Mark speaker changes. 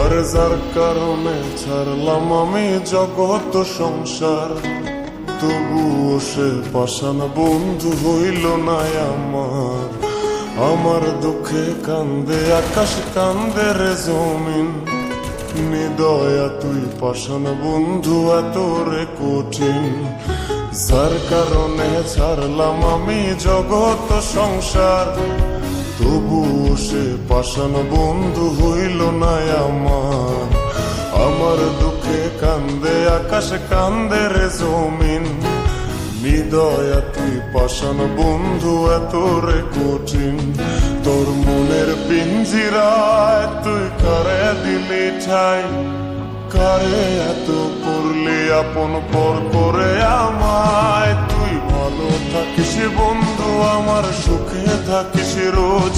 Speaker 1: আরে যার কারণে ছাড়লাম আমি জগৎ সংসার, তবুও সে পাষাণ বন্ধু হইল না আমার। আমার দুঃখে কান্দে আকাশ, কান্দে রে জমিন, নিদয়া তুই পাষাণ বন্ধু এত রে কঠিন। যার কারণে ছাড়লাম আমি জগৎ সংসার, তবুও সে পাষাণ বন্ধু হইল না আমার। আমার দুঃখে কান্দে আকাশ, কান্দে রে জমিন, নিদয়া তুই পাষাণ বন্ধু এত রে কঠিন। তোর মনের পিঞ্জিরায় তুই কারে দিলি ঠাই, কারে এত করলি আপন পর করে আমায়। তুই ভালো থাকিস বন্ধু আমার, সুখে থাকিস রোজ।